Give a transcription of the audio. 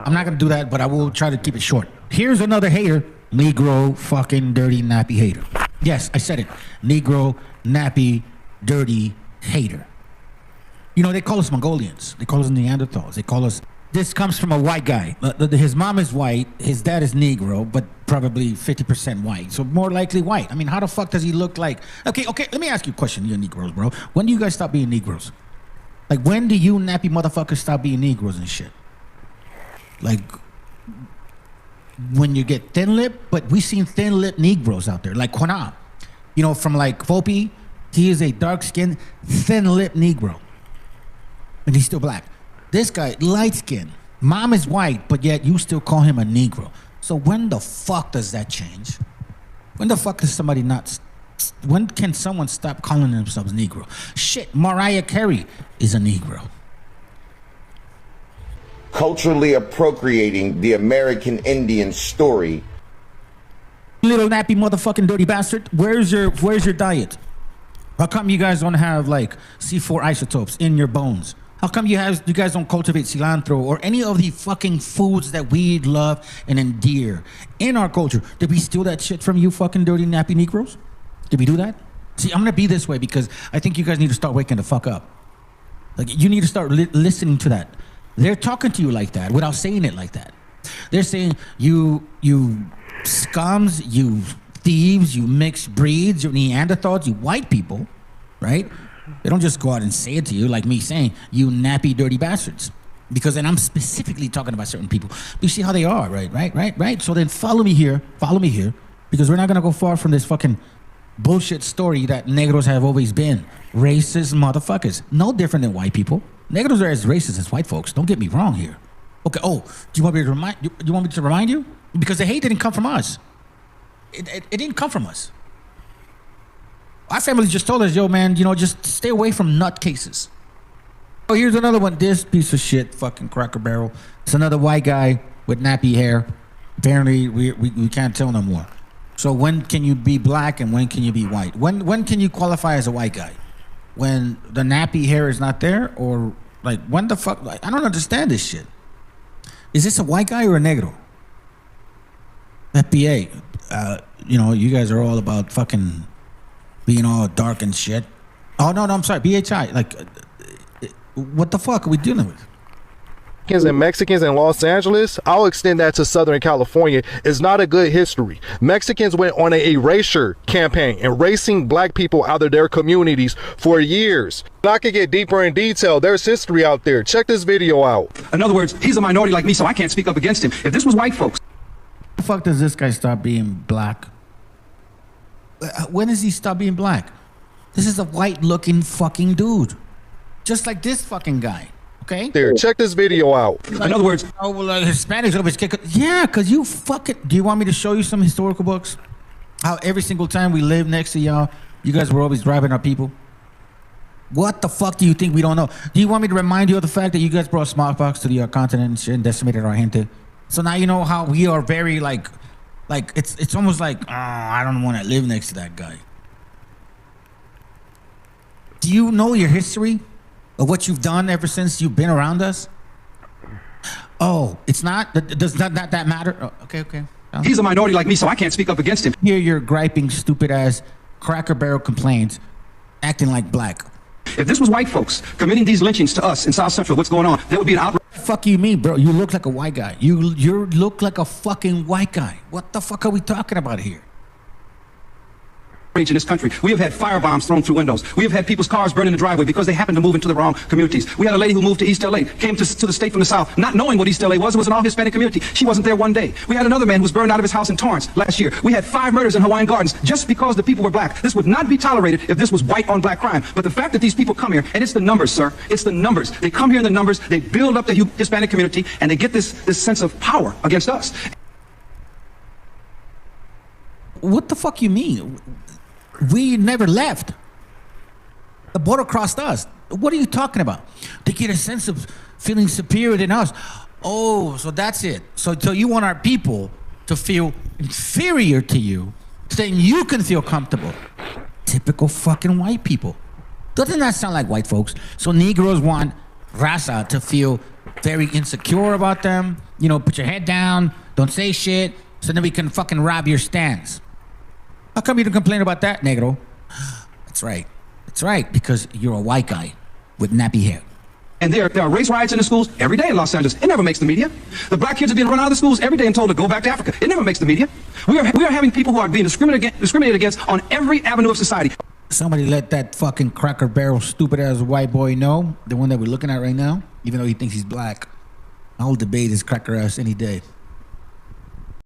I'm not gonna do that, but I will try to keep it short. Here's another hater. Negro fucking dirty nappy hater. Yes, I said it. Negro nappy dirty hater. You know, they call us Mongolians. They call us Neanderthals. They call us... This comes from a white guy. His mom is white. His dad is Negro, but probably 50% white. So more likely white. I mean, how the fuck does he look like... Okay, let me ask you a question, you Negroes, bro. When do you guys stop being Negroes? Like, when do you nappy motherfuckers stop being Negroes and shit? Like, when you get thin lip, but we seen thin lip Negroes out there, like Quana. You know, from like Fopi, he is a dark skinned, thin lip Negro. And he's still black. This guy, light skin. Mom is white, but yet you still call him a Negro. So when the fuck does that change? When the fuck does somebody not... When can someone stop calling themselves Negro? Shit, Mariah Carey is a Negro. Culturally appropriating the American Indian story. Little nappy motherfucking dirty bastard. Where's your diet? How come you guys don't have like C4 isotopes in your bones? How come you guys don't cultivate cilantro or any of the fucking foods that we love and endear in our culture? Did we steal that shit from you fucking dirty nappy Negroes? Did we do that? See, I'm gonna be this way because I think you guys need to start waking the fuck up. Like, you need to start listening to that. They're talking to you like that without saying it like that. They're saying, you scums, you thieves, you mixed breeds, you Neanderthals, you white people, right? They don't just go out and say it to you like me saying, you nappy dirty bastards. Because then I'm specifically talking about certain people. You see how they are, right? So then follow me here, because we're not gonna go far from this fucking bullshit story that Negros have always been. Racist motherfuckers. No different than white people. Negros are as racist as white folks. Don't get me wrong here. Okay, do you want me to remind you? Because the hate didn't come from us. It didn't come from us. Our family just told us, yo, man, you know, just stay away from nutcases. Oh, here's another one. This piece of shit, fucking Cracker Barrel. It's another white guy with nappy hair. Apparently, we can't tell no more. So when can you be black and when can you be white? When can you qualify as a white guy? When the nappy hair is not there? Or, like, when the fuck? Like, I don't understand this shit. Is this a white guy or a negro? FBA, you know, you guys are all about fucking being all dark and shit. Oh, no, I'm sorry. BHI, like, what the fuck are we dealing with? And Mexicans in Los Angeles, I'll extend that to Southern California, is not a good history. Mexicans went on an erasure campaign, erasing black people out of their communities for years. I could get deeper in detail. There's history out there. Check this video out. In other words, he's a minority like me, so I can't speak up against him. If this was white folks. When the fuck does this guy stop being black? When does he stop being black? This is a white-looking fucking dude. Just like this fucking guy. Okay? There, check this video out. In other words, oh, well, Hispanics always kick it. Yeah, because you fucking... Do you want me to show you some historical books? How every single time we lived next to y'all, you guys were always driving our people? What the fuck do you think we don't know? Do you want me to remind you of the fact that you guys brought smallpox to the continent and shit and decimated our gente? So now you know how we are very, like it's almost like, oh, I don't want to live next to that guy. Do you know your history? Of what you've done ever since you've been around us? Oh, it's not? Does that matter? Oh, okay. He's a minority like me, so I can't speak up against him. Here you're griping stupid ass Cracker Barrel complaints, acting like black. If this was white folks committing these lynchings to us in South Central, what's going on? There would be an outrage. Fuck you mean, bro? You look like a white guy. You look like a fucking white guy. What the fuck are we talking about here? In this country. We have had firebombs thrown through windows. We have had people's cars burned in the driveway because they happened to move into the wrong communities. We had a lady who moved to East LA, came to the state from the South, not knowing what East LA was. It was an all-Hispanic community. She wasn't there one day. We had another man who was burned out of his house in Torrance last year. We had 5 murders in Hawaiian Gardens just because the people were black. This would not be tolerated if this was white on black crime. But the fact that these people come here, and it's the numbers, sir. It's the numbers. They come here in the numbers, they build up the Hispanic community, and they get this sense of power against us. What the fuck you mean? We never left. The border crossed us. What are you talking about? They get a sense of feeling superior than us. Oh, so that's it. So you want our people to feel inferior to you, so then you can feel comfortable. Typical fucking white people. Doesn't that sound like white folks? So Negroes want raza to feel very insecure about them. put your head down, don't say shit, so then we can fucking rob your stands. How come you don't complain about that, negro? That's right. That's right, because you're a white guy with nappy hair. And there are race riots in the schools every day in Los Angeles. It never makes the media. The black kids are being run out of the schools every day and told to go back to Africa. It never makes the media. We are having people who are being discriminated against on every avenue of society. Somebody let that fucking Cracker Barrel stupid ass white boy know, the one that we're looking at right now, even though he thinks he's black. I'll debate his cracker ass any day.